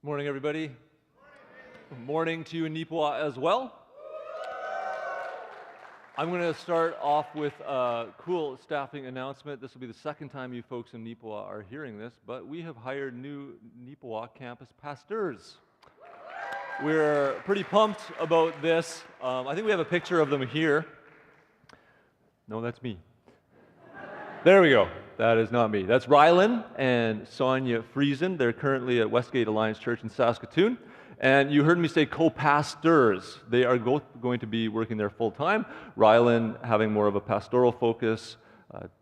Morning, everybody. Morning to you in Nipawin as well. I'm going to start off with a cool staffing announcement. This will be the second time you folks in Nipawin are hearing this, but we have hired new Nipawin campus pastors. We're pretty pumped about this. I think we have a picture of them here. No, that's me. There we go. That is not me. That's Rylan and Sonia Friesen. They're currently at Westgate Alliance Church in Saskatoon. And you heard me say co-pastors. They are both going to be working there full-time. Rylan having more of a pastoral focus,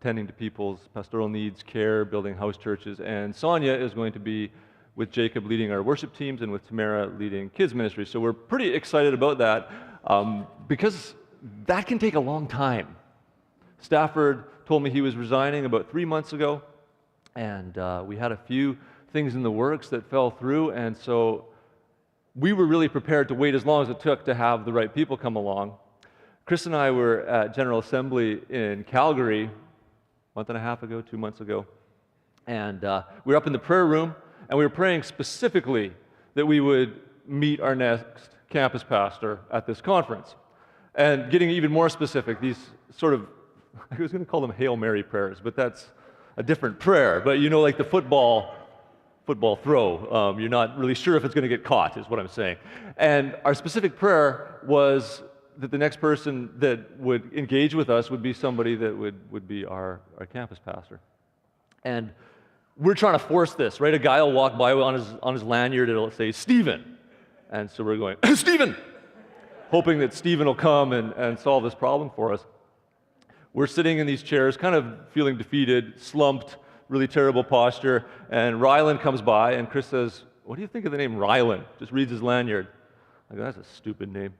tending to people's pastoral needs, care, building house churches. And Sonia is going to be with Jacob leading our worship teams and with Tamara leading kids ministry. So we're pretty excited about that because that can take a long time. Stafford told me he was resigning about 3 months ago, and we had a few things in the works that fell through, and so we were really prepared to wait as long as it took to have the right people come along. Chris and I were at General Assembly in Calgary a month and a half ago, 2 months ago, and we were up in the prayer room, and we were praying specifically that we would meet our next campus pastor at this conference. And getting even more specific, these sort of, I was going to call them Hail Mary prayers, but that's a different prayer. But you know, like the football throw, you're not really sure if it's going to get caught, is what I'm saying. And our specific prayer was that the next person that would engage with us would be somebody that would be our campus pastor. And we're trying to force this, right? A guy will walk by on his lanyard, it'll say, Stephen. And so we're going, Stephen! Hoping that Stephen will come and solve this problem for us. We're sitting in these chairs, kind of feeling defeated, slumped, really terrible posture, and Rylan comes by, and Chris says, what do you think of the name Rylan? Just reads his lanyard. I go, that's a stupid name.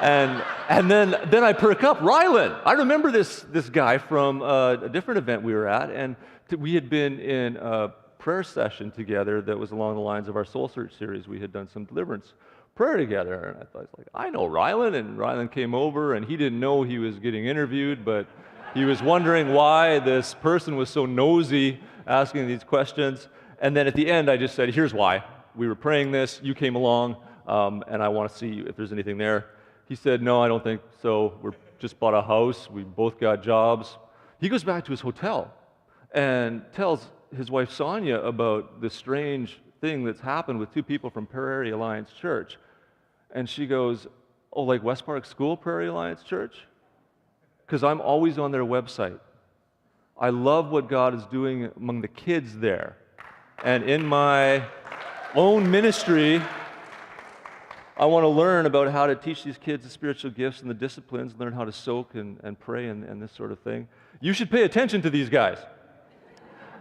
and then I perk up, Rylan! I remember this guy from a different event we were at, and we had been in a prayer session together that was along the lines of our Soul Search series. We had done some deliverance prayer together, and I thought, I know Rylan, and Rylan came over, and he didn't know he was getting interviewed, but he was wondering why this person was so nosy asking these questions, and then at the end I just said, here's why. We were praying this, you came along, and I want to see if there's anything there. He said, no, I don't think so. We just bought a house, we both got jobs. He goes back to his hotel and tells his wife Sonia about this strange thing that's happened with two people from Prairie Alliance Church. And she goes, oh, like West Park School, Prairie Alliance Church? Because I'm always on their website. I love what God is doing among the kids there. And in my own ministry, I want to learn about how to teach these kids the spiritual gifts and the disciplines, learn how to soak and pray and this sort of thing. You should pay attention to these guys.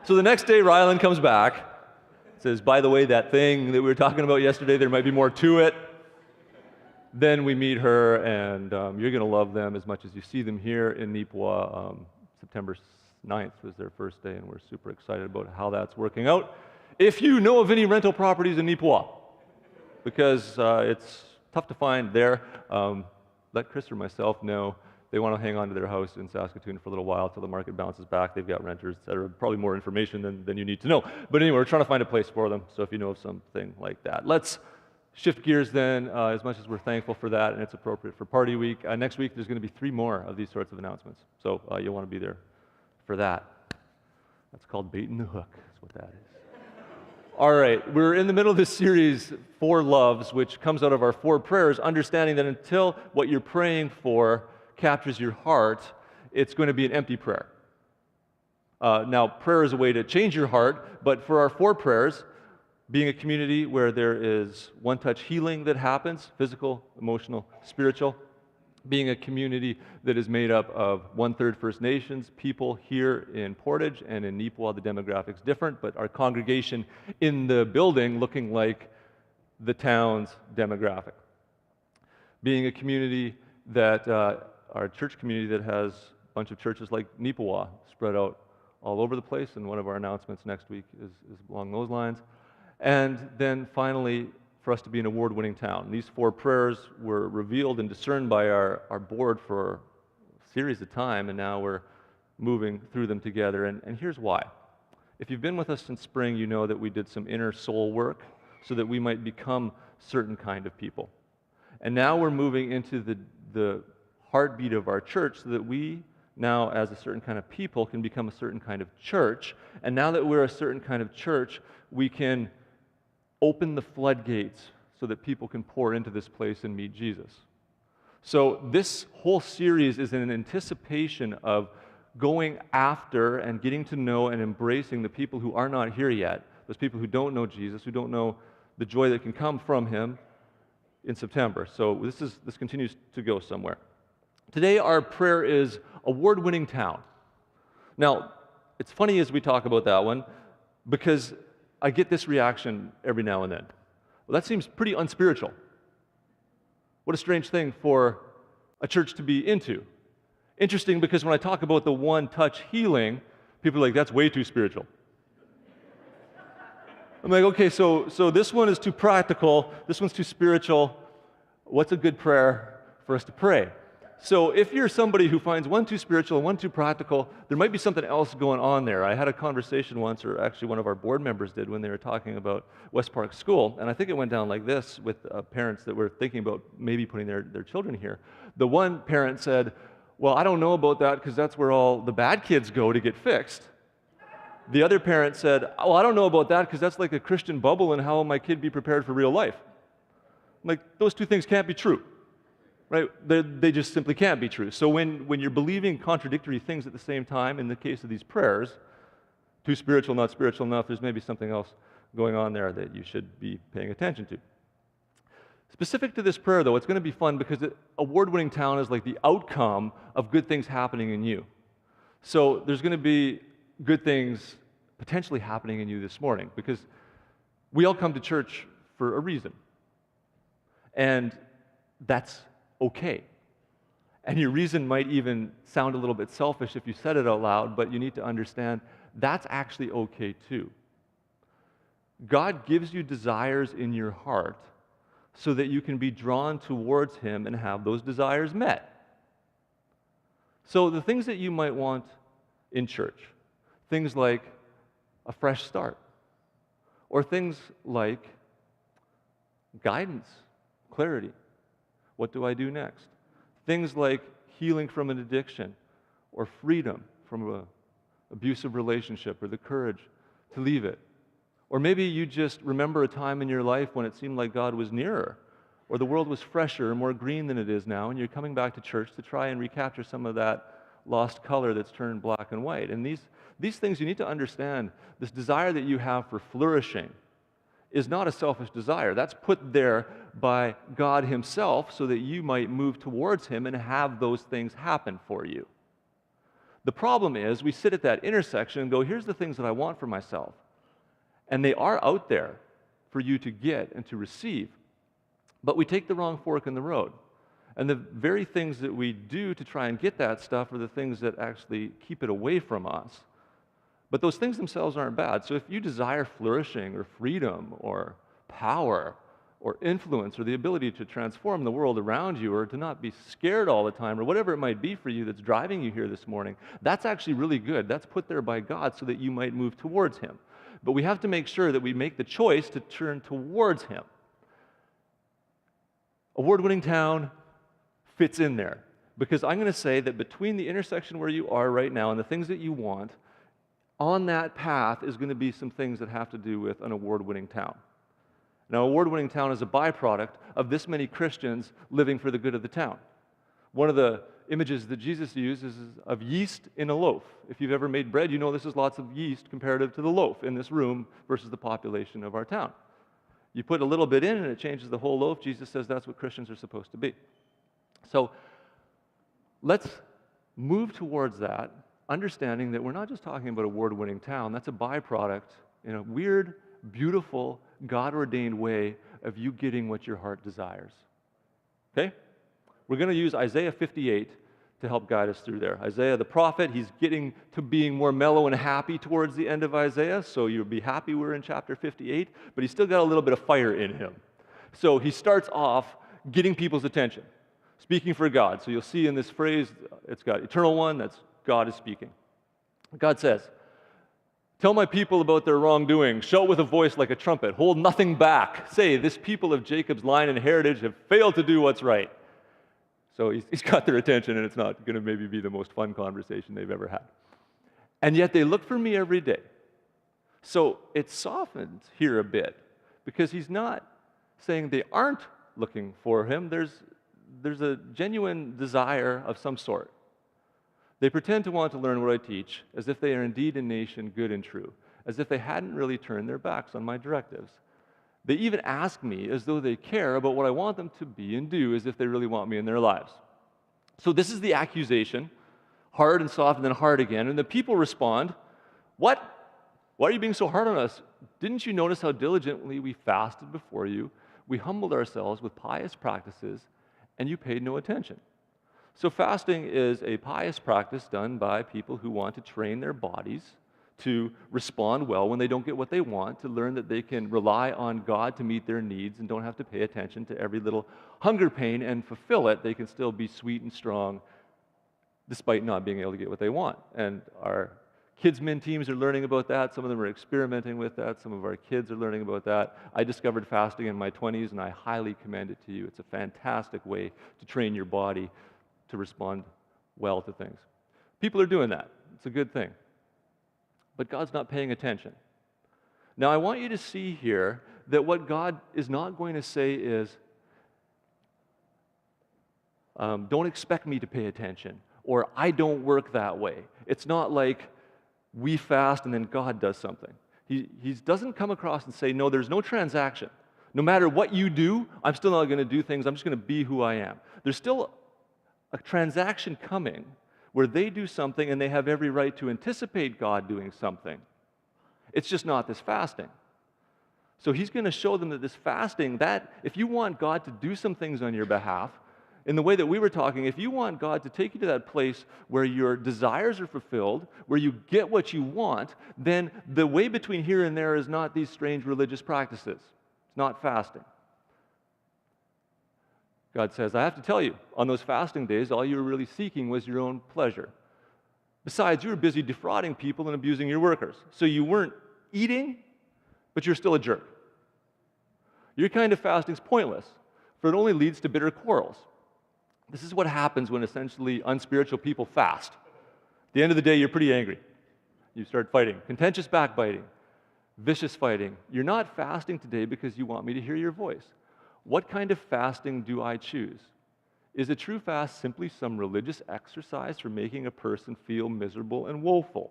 So the next day, Rylan comes back, says, by the way, that thing that we were talking about yesterday, there might be more to it. Then we meet her, and you're going to love them as much as you see them here in Nipawin. September 9th was their first day, and we're super excited about how that's working out. If you know of any rental properties in Nipawin, because it's tough to find there, let Chris or myself know. They want to hang on to their house in Saskatoon for a little while till the market bounces back. They've got renters, et cetera. Probably more information than you need to know. But anyway, we're trying to find a place for them, so if you know of something like that. Let's shift gears then, as much as we're thankful for that, and it's appropriate for Party Week. Next week, there's going to be 3 more of these sorts of announcements, so you'll want to be there for that. That's called baiting the hook, that's what that is. All right, we're in the middle of this series, 4 Loves, which comes out of our 4 prayers, understanding that until what you're praying for captures your heart, it's going to be an empty prayer. Now, prayer is a way to change your heart, but for our 4 prayers, being a community where there is one-touch healing that happens, physical, emotional, spiritual, being a community that is made up of 1/3 First Nations people here in Portage, and in Nipawin the demographics different, but our congregation in the building looking like the town's demographic. Being a community that, our church community that has a bunch of churches like Nipawin spread out all over the place, and one of our announcements next week is along those lines. And then finally, for us to be an award-winning town. These 4 prayers were revealed and discerned by our board for a series of time, and now we're moving through them together. And here's why. If you've been with us since spring, you know that we did some inner soul work so that we might become certain kind of people. And now we're moving into the heartbeat of our church so that we now, as a certain kind of people, can become a certain kind of church. And now that we're a certain kind of church, we can open the floodgates so that people can pour into this place and meet Jesus. So this whole series is in anticipation of going after and getting to know and embracing the people who are not here yet, those people who don't know Jesus, who don't know the joy that can come from him in September. So this continues to go somewhere. Today our prayer is award-winning town. Now, it's funny as we talk about that one because I get this reaction every now and then. Well, that seems pretty unspiritual. What a strange thing for a church to be into. Interesting because when I talk about the one-touch healing, people are like, that's way too spiritual. I'm like, okay, so this one is too practical, this one's too spiritual. What's a good prayer for us to pray? So if you're somebody who finds one too spiritual and one too practical, there might be something else going on there. I had a conversation once, or actually one of our board members did, when they were talking about West Park School, and I think it went down like this with parents that were thinking about maybe putting their children here. The one parent said, well, I don't know about that because that's where all the bad kids go to get fixed. The other parent said, well, I don't know about that because that's like a Christian bubble, and how will my kid be prepared for real life? I'm like, those two things can't be true. Right? They just simply can't be true. So when you're believing contradictory things at the same time, in the case of these prayers, too spiritual, not spiritual enough, there's maybe something else going on there that you should be paying attention to. Specific to this prayer, though, it's going to be fun because award-winning town is like the outcome of good things happening in you. So there's going to be good things potentially happening in you this morning because we all come to church for a reason. And that's okay. And your reason might even sound a little bit selfish if you said it out loud, but you need to understand that's actually okay too. God gives you desires in your heart so that you can be drawn towards him and have those desires met. So the things that you might want in church, things like a fresh start, or things like guidance, clarity. What do I do next? Things like healing from an addiction or freedom from an abusive relationship or the courage to leave it. Or maybe you just remember a time in your life when it seemed like God was nearer or the world was fresher and more green than it is now, and you're coming back to church to try and recapture some of that lost color that's turned black and white. And these things you need to understand. This desire that you have for flourishing is not a selfish desire. That's put there by God himself so that you might move towards him and have those things happen for you. The problem is we sit at that intersection and go, here's the things that I want for myself. And they are out there for you to get and to receive. But we take the wrong fork in the road. And the very things that we do to try and get that stuff are the things that actually keep it away from us. But those things themselves aren't bad. So if you desire flourishing or freedom or power or influence or the ability to transform the world around you or to not be scared all the time or whatever it might be for you that's driving you here this morning, that's actually really good. That's put there by God so that you might move towards him. But we have to make sure that we make the choice to turn towards him. Award-winning town fits in there because I'm going to say that between the intersection where you are right now and the things that you want, on that path is going to be some things that have to do with an award-winning town. Now, award-winning town is a byproduct of this many Christians living for the good of the town. One of the images that Jesus uses is of yeast in a loaf. If you've ever made bread, you know this is lots of yeast comparative to the loaf in this room versus the population of our town. You put a little bit in and it changes the whole loaf. Jesus says that's what Christians are supposed to be. So let's move towards that, understanding that we're not just talking about award-winning town. That's a byproduct in a weird, beautiful, God-ordained way of you getting what your heart desires. Okay? We're going to use Isaiah 58 to help guide us through there. Isaiah the prophet, he's getting to being more mellow and happy towards the end of Isaiah, so you'll be happy we're in chapter 58, but he's still got a little bit of fire in him. So he starts off getting people's attention, speaking for God. So you'll see in this phrase, it's got eternal one, that's God is speaking. God says, Tell my people about their wrongdoing. Shout with a voice like a trumpet. Hold nothing back. Say, this people of Jacob's line and heritage have failed to do what's right. So he's got their attention, and it's not going to maybe be the most fun conversation they've ever had. And yet they look for me every day. So it softens here a bit, because he's not saying they aren't looking for him. There's a genuine desire of some sort. They pretend to want to learn what I teach, as if they are indeed a nation good and true, as if they hadn't really turned their backs on my directives. They even ask me as though they care about what I want them to be and do, as if they really want me in their lives. So this is the accusation, hard and soft and then hard again, and the people respond, "What? Why are you being so hard on us? Didn't you notice how diligently we fasted before you? We humbled ourselves with pious practices, and you paid no attention." So fasting is a pious practice done by people who want to train their bodies to respond well when they don't get what they want, to learn that they can rely on God to meet their needs and don't have to pay attention to every little hunger pain and fulfill it. They can still be sweet and strong despite not being able to get what they want. And our kids' min teams are learning about that. Some of them are experimenting with that. Some of our kids are learning about that. I discovered fasting in my 20s, and I highly commend it to you. It's a fantastic way to train your body to respond well to things. People are doing that. It's a good thing. But God's not paying attention. Now, I want you to see here that what God is not going to say is, don't expect me to pay attention, or I don't work that way. It's not like we fast and then God does something. He doesn't come across and say, no, there's no transaction. No matter what you do, I'm still not going to do things. I'm just going to be who I am. There's still a transaction coming where they do something and they have every right to anticipate God doing something. It's just not this fasting. So he's going to show them that this fasting, that if you want God to do some things on your behalf, in the way that we were talking, if you want God to take you to that place where your desires are fulfilled, where you get what you want, then the way between here and there is not these strange religious practices. It's not fasting. God says, I have to tell you, on those fasting days, all you were really seeking was your own pleasure. Besides, you were busy defrauding people and abusing your workers. So you weren't eating, but you're still a jerk. Your kind of fasting is pointless, for it only leads to bitter quarrels. This is what happens when essentially unspiritual people fast. At the end of the day, you're pretty angry. You start fighting. Contentious backbiting. Vicious fighting. You're not fasting today because you want me to hear your voice. What kind of fasting do I choose? Is a true fast simply some religious exercise for making a person feel miserable and woeful?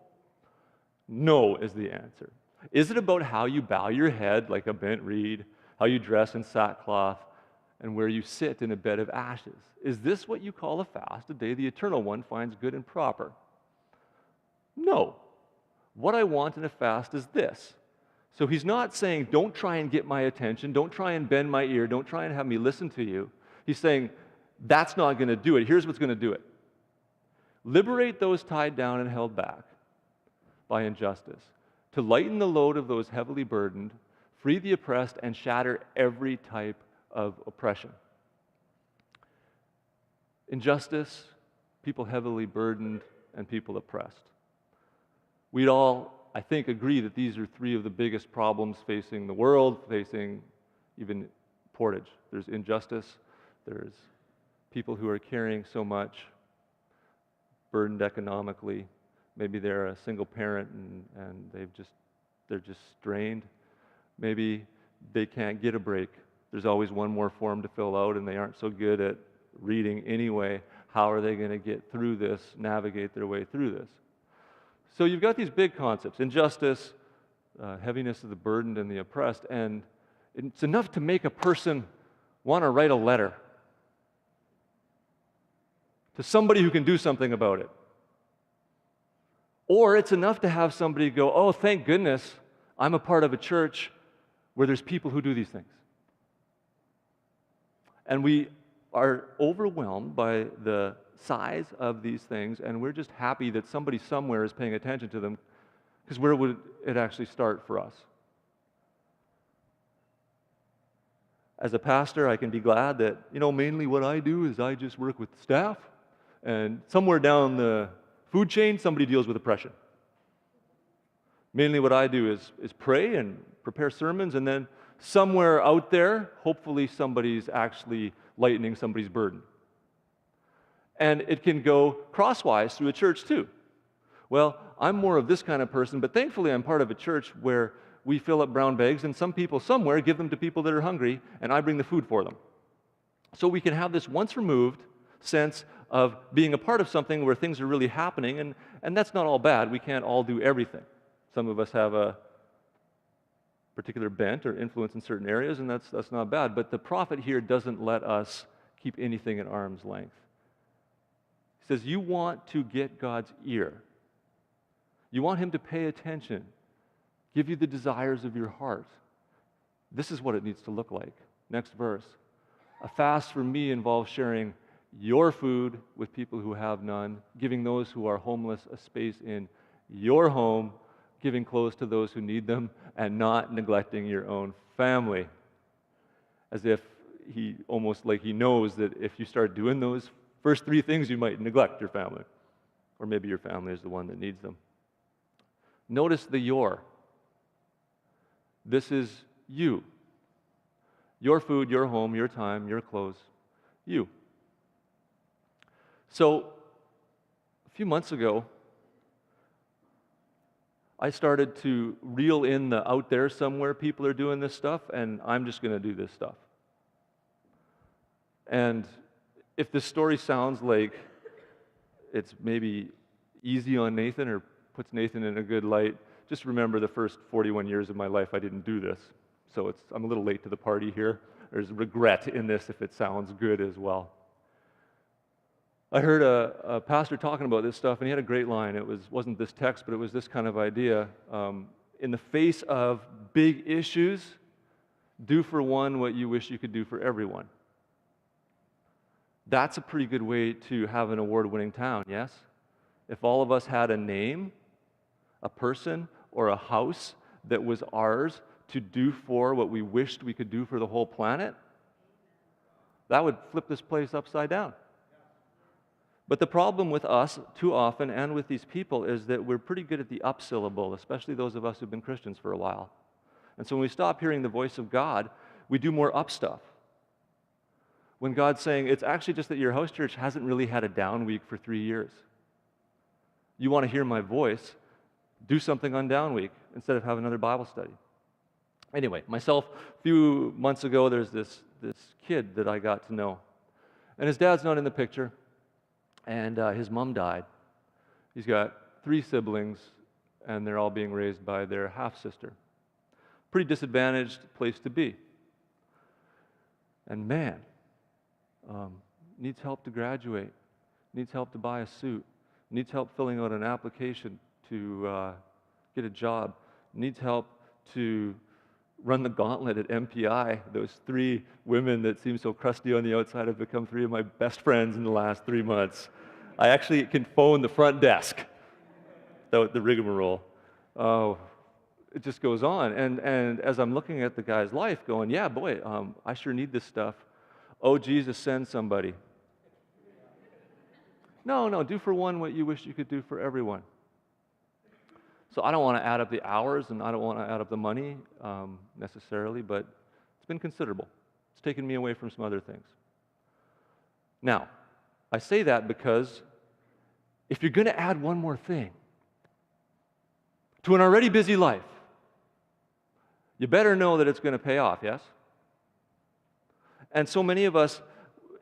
No is the answer. Is it about how you bow your head like a bent reed, how you dress in sackcloth, and where you sit in a bed of ashes? Is this what you call a fast, a day the Eternal One finds good and proper? No. What I want in a fast is this. So he's not saying, don't try and get my attention, don't try and bend my ear, don't try and have me listen to you. He's saying, that's not going to do it. Here's what's going to do it. Liberate those tied down and held back by injustice, to lighten the load of those heavily burdened, free the oppressed, and shatter every type of oppression. Injustice, people heavily burdened, and people oppressed. We'd all, I think, agree that these are three of the biggest problems facing the world, facing even Portage. There's injustice, there's people who are carrying so much, burdened economically. Maybe they're a single parent and they're just strained. Maybe they can't get a break. There's always one more form to fill out and they aren't so good at reading anyway. How are they going to get through this, navigate their way through this? So you've got these big concepts, injustice, heaviness of the burdened and the oppressed, and it's enough to make a person want to write a letter to somebody who can do something about it. Or it's enough to have somebody go, oh, thank goodness I'm a part of a church where there's people who do these things. And we are overwhelmed by the size of these things, and we're just happy that somebody somewhere is paying attention to them, because where would it actually start for us? As a pastor, I can be glad that, mainly what I do is I just work with staff, and somewhere down the food chain, somebody deals with oppression. Mainly what I do is pray and prepare sermons, and then somewhere out there, hopefully somebody's actually lightening somebody's burden. And it can go crosswise through a church too. Well, I'm more of this kind of person, but thankfully I'm part of a church where we fill up brown bags, and some people somewhere give them to people that are hungry, and I bring the food for them. So we can have this once removed sense of being a part of something where things are really happening, and that's not all bad. We can't all do everything. Some of us have a particular bent or influence in certain areas, and that's not bad. But the prophet here doesn't let us keep anything at arm's length. He says, you want to get God's ear. You want him to pay attention, give you the desires of your heart. This is what it needs to look like. Next verse. A fast for me involves sharing your food with people who have none, giving those who are homeless a space in your home, giving clothes to those who need them, and not neglecting your own family. As if almost like he knows that if you start doing those first three things, you might neglect your family. Or maybe your family is the one that needs them. Notice the your. This is you. Your food, your home, your time, your clothes. You. So, a few months ago, I started to reel in the out there somewhere people are doing this stuff, and I'm just going to do this stuff. And if this story sounds like it's maybe easy on Nathan or puts Nathan in a good light, just remember the first 41 years of my life I didn't do this. So I'm a little late to the party here. There's regret in this if it sounds good as well. I heard a pastor talking about this stuff, and he had a great line. It wasn't this text, but it was this kind of idea. In the face of big issues, do for one what you wish you could do for everyone. That's a pretty good way to have an award-winning town, yes? If all of us had a name, a person, or a house that was ours to do for what we wished we could do for the whole planet, that would flip this place upside down. But the problem with us, too often, and with these people, is that we're pretty good at the up syllable, especially those of us who've been Christians for a while. And so when we stop hearing the voice of God, we do more up stuff. When God's saying, it's actually just that your house church hasn't really had a down week for 3 years. You want to hear my voice, do something on down week instead of have another Bible study. Anyway, myself, a few months ago, there's this kid that I got to know. And his dad's not in the picture. And his mom died. He's got 3 siblings, and they're all being raised by their half-sister. Pretty disadvantaged place to be. And man, needs help to graduate, needs help to buy a suit, needs help filling out an application to get a job, needs help to run the gauntlet at MPI. Those 3 women that seem so crusty on the outside have become 3 of my best friends in the last 3 months. I actually can phone the front desk without the rigmarole. Oh, it just goes on. And as I'm looking at the guy's life going, yeah, boy, I sure need this stuff. Oh, Jesus, send somebody. No, do for one what you wish you could do for everyone. So I don't want to add up the hours, and I don't want to add up the money necessarily, but it's been considerable. It's taken me away from some other things. Now, I say that because if you're going to add one more thing to an already busy life, you better know that it's going to pay off, yes? And so many of us,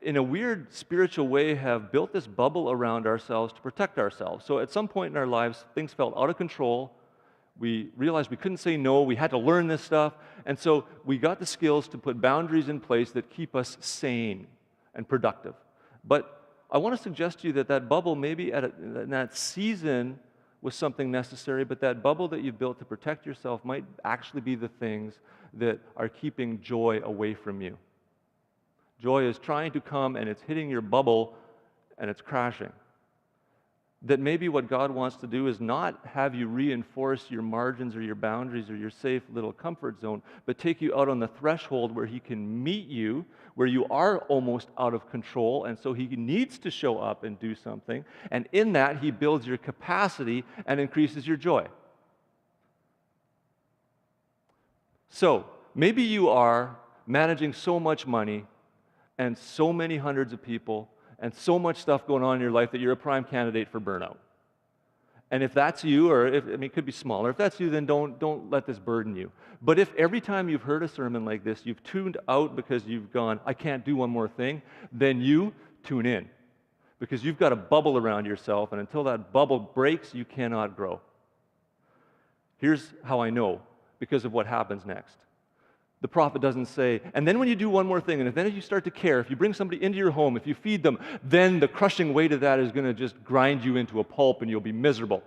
in a weird spiritual way, have built this bubble around ourselves to protect ourselves. So at some point in our lives, things felt out of control. We realized we couldn't say no. We had to learn this stuff. And so we got the skills to put boundaries in place that keep us sane and productive. But I want to suggest to you that bubble maybe in that season was something necessary, but that bubble that you've built to protect yourself might actually be the things that are keeping joy away from you. Joy is trying to come, and it's hitting your bubble, and it's crashing. That maybe what God wants to do is not have you reinforce your margins or your boundaries or your safe little comfort zone, but take you out on the threshold where He can meet you, where you are almost out of control, and so He needs to show up and do something. And in that, He builds your capacity and increases your joy. So maybe you are managing so much money and so many hundreds of people and so much stuff going on in your life that you're a prime candidate for burnout. And if that's you, or if, I mean, it could be smaller. If that's you, then don't let this burden you. But if every time you've heard a sermon like this, you've tuned out because you've gone, I can't do one more thing, then you tune in. Because you've got a bubble around yourself, and until that bubble breaks, you cannot grow. Here's how I know, because of what happens next. The prophet doesn't say, and then when you do one more thing, and then if you start to care, if you bring somebody into your home, if you feed them, then the crushing weight of that is going to just grind you into a pulp and you'll be miserable.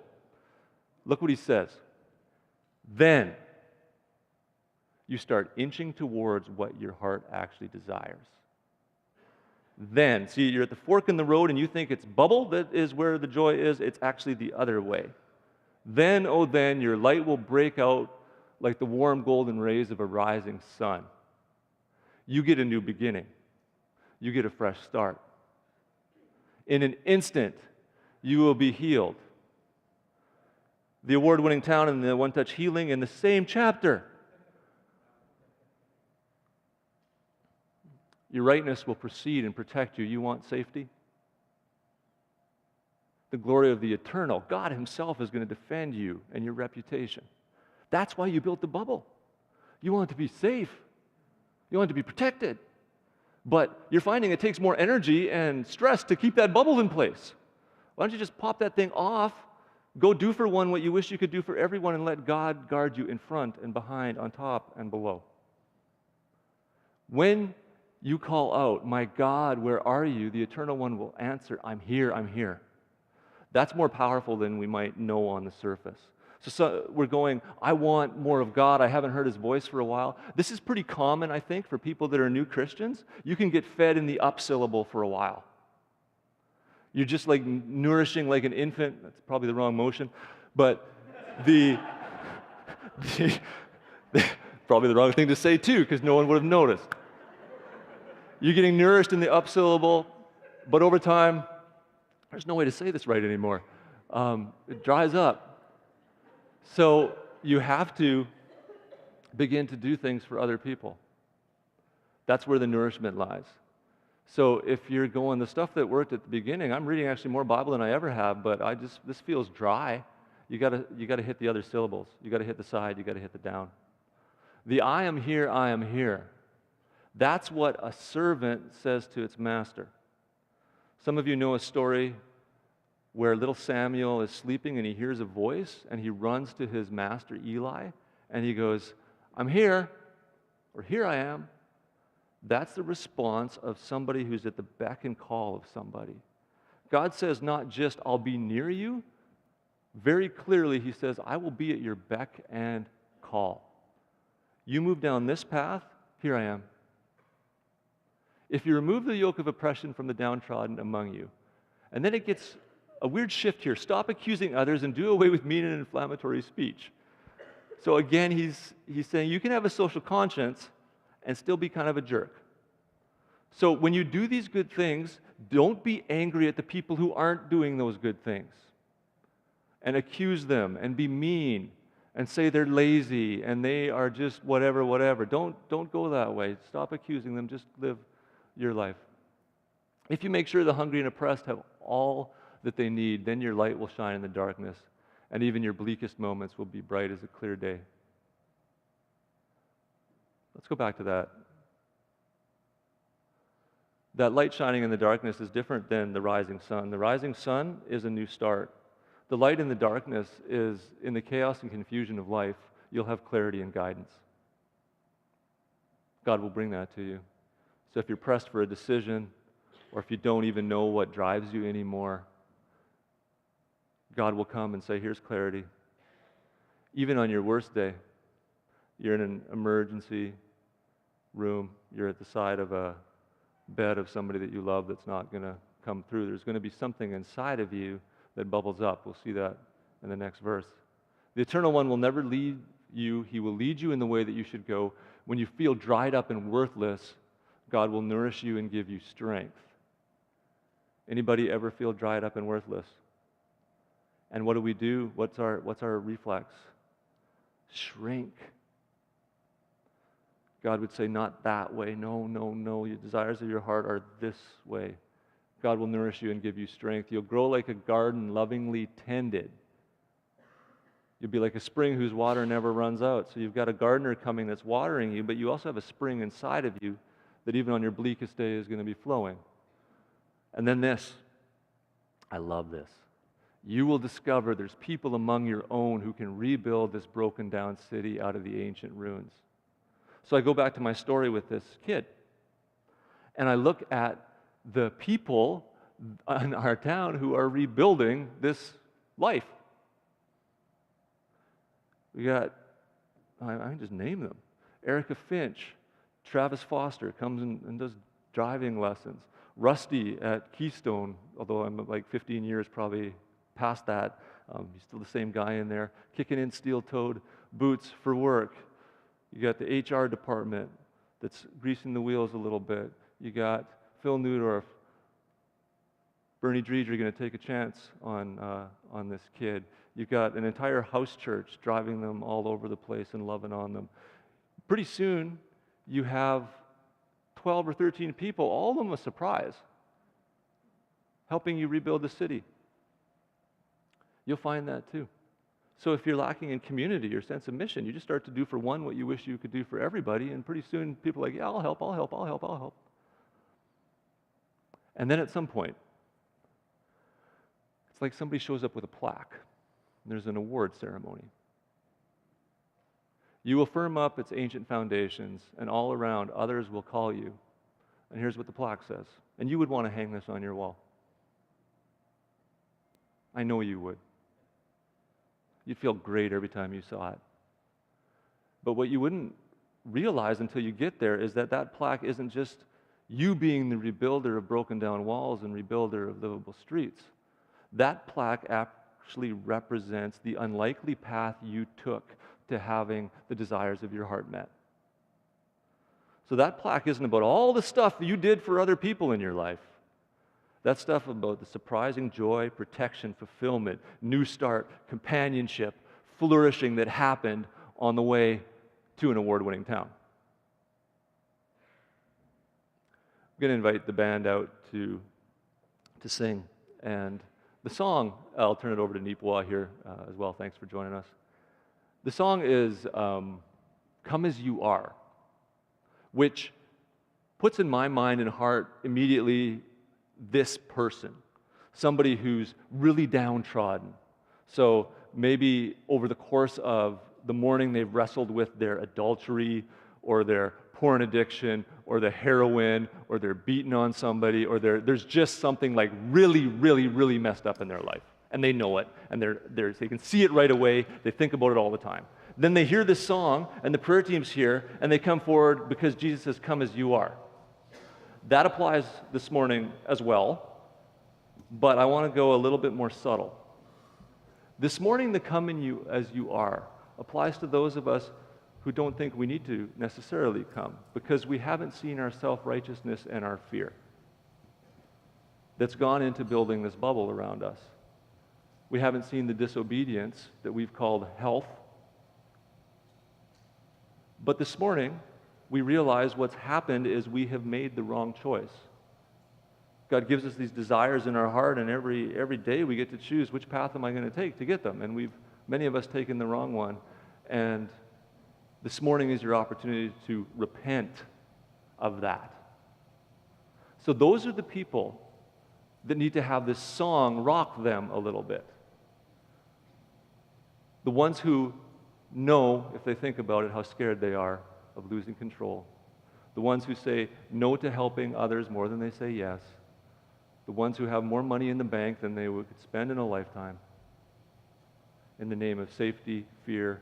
Look what he says. Then you start inching towards what your heart actually desires. Then, see, you're at the fork in the road and you think it's bubble that is where the joy is. It's actually the other way. Then, oh then, your light will break out like the warm golden rays of a rising sun. You get a new beginning. You get a fresh start. In an instant, you will be healed. The award-winning town and the one-touch healing in the same chapter. Your rightness will precede and protect you. You want safety? The glory of the eternal, God Himself, is going to defend you and your reputation. That's why you built the bubble. You want it to be safe. You want it to be protected. But you're finding it takes more energy and stress to keep that bubble in place. Why don't you just pop that thing off, go do for one what you wish you could do for everyone, and let God guard you in front and behind, on top and below. When you call out, my God, where are you? The Eternal One will answer, I'm here, I'm here. That's more powerful than we might know on the surface. So we're going, I want more of God. I haven't heard His voice for a while. This is pretty common, I think, for people that are new Christians. You can get fed in the up syllable for a while. You're just like nourishing like an infant. That's probably the wrong motion. But probably the wrong thing to say too, because no one would have noticed. You're getting nourished in the up syllable, but over time, there's no way to say this right anymore. It dries up. So you have to begin to do things for other people. That's where the nourishment lies. So if you're going, the stuff that worked at the beginning, I'm reading actually more Bible than I ever have, but this feels dry. You gotta hit the other syllables. You gotta hit the side, you gotta hit the down. The I am here, I am here. That's what a servant says to its master. Some of you know a story where little Samuel is sleeping and he hears a voice and he runs to his master Eli and he goes, I'm here, or here I am. That's the response of somebody who's at the beck and call of somebody. God says not just, I'll be near you. Very clearly, He says, I will be at your beck and call. You move down this path, here I am. If you remove the yoke of oppression from the downtrodden among you, and then it gets a weird shift here. Stop accusing others and do away with mean and inflammatory speech. So again, he's saying you can have a social conscience and still be kind of a jerk. So when you do these good things, don't be angry at the people who aren't doing those good things and accuse them and be mean and say they're lazy and they are just whatever. Don't go that way. Stop accusing them. Just live your life. If you make sure the hungry and oppressed have all that they need, then your light will shine in the darkness, and even your bleakest moments will be bright as a clear day. Let's go back to that. That light shining in the darkness is different than the rising sun. The rising sun is a new start. The light in the darkness is, in the chaos and confusion of life, you'll have clarity and guidance. God will bring that to you. So if you're pressed for a decision, or if you don't even know what drives you anymore, God will come and say, here's clarity. Even on your worst day, you're in an emergency room, you're at the side of a bed of somebody that you love that's not going to come through. There's going to be something inside of you that bubbles up. We'll see that in the next verse. The Eternal One will never lead you. He will lead you in the way that you should go. When you feel dried up and worthless, God will nourish you and give you strength. Anybody ever feel dried up and worthless? And what do? What's our reflex? Shrink. God would say, not that way. No, no, no. Your desires of your heart are this way. God will nourish you and give you strength. You'll grow like a garden lovingly tended. You'll be like a spring whose water never runs out. So you've got a gardener coming that's watering you, but you also have a spring inside of you that even on your bleakest day is going to be flowing. And then this. I love this. You will discover there's people among your own who can rebuild this broken down city out of the ancient ruins. So I go back to my story with this kid, and I look at the people in our town who are rebuilding this life. We got, I can just name them. Erica Finch, Travis Foster comes and does driving lessons. Rusty at Keystone, although I'm like 15 years probably past that, he's still the same guy in there, kicking in steel-toed boots for work. You got the HR department that's greasing the wheels a little bit. You got Phil Newdorf, Bernie Dreger going to take a chance on this kid. You've got an entire house church driving them all over the place and loving on them. Pretty soon, you have 12 or 13 people, all of them a surprise, helping you rebuild the city. You'll find that too. So if you're lacking in community or sense of mission, you just start to do for one what you wish you could do for everybody, and pretty soon people are like, yeah, I'll help, I'll help, I'll help, I'll help. And then at some point, it's like somebody shows up with a plaque. There's an award ceremony. You will firm up its ancient foundations, and all around others will call you. And here's what the plaque says. And you would want to hang this on your wall. I know you would. You'd feel great every time you saw it. But what you wouldn't realize until you get there is that that plaque isn't just you being the rebuilder of broken down walls and rebuilder of livable streets. That plaque actually represents the unlikely path you took to having the desires of your heart met. So that plaque isn't about all the stuff you did for other people in your life. That stuff about the surprising joy, protection, fulfillment, new start, companionship, flourishing that happened on the way to an award-winning town. I'm going to invite the band out to sing. And the song, I'll turn it over to Neepwa here as well. Thanks for joining us. The song is Come As You Are, which puts in my mind and heart immediately this person, somebody who's really downtrodden. So maybe over the course of the morning they've wrestled with their adultery or their porn addiction or the heroin or they're beating on somebody or there's just something like really, really, really messed up in their life. And they know it, and they can see it right away. They think about it all the time. Then they hear this song, and the prayer team's here, and they come forward because Jesus says, come as you are. That applies this morning as well, but I want to go a little bit more subtle. This morning, the come in you as you are applies to those of us who don't think we need to necessarily come because we haven't seen our self-righteousness and our fear that's gone into building this bubble around us. We haven't seen the disobedience that we've called health. But this morning, we realize what's happened is we have made the wrong choice. God gives us these desires in our heart, and every day we get to choose which path am I going to take to get them. And many of us taken the wrong one. And this morning is your opportunity to repent of that. So those are the people that need to have this song rock them a little bit. The ones who know, if they think about it, how scared they are of losing control. The ones who say no to helping others more than they say yes. The ones who have more money in the bank than they would spend in a lifetime. In the name of safety, fear,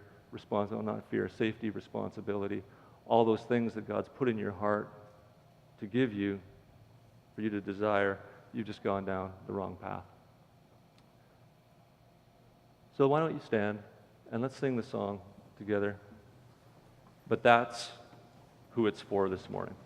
safety, responsibility, all those things that God's put in your heart to give you, for you to desire, you've just gone down the wrong path. So why don't you stand and let's sing the song together. But that's who it's for this morning.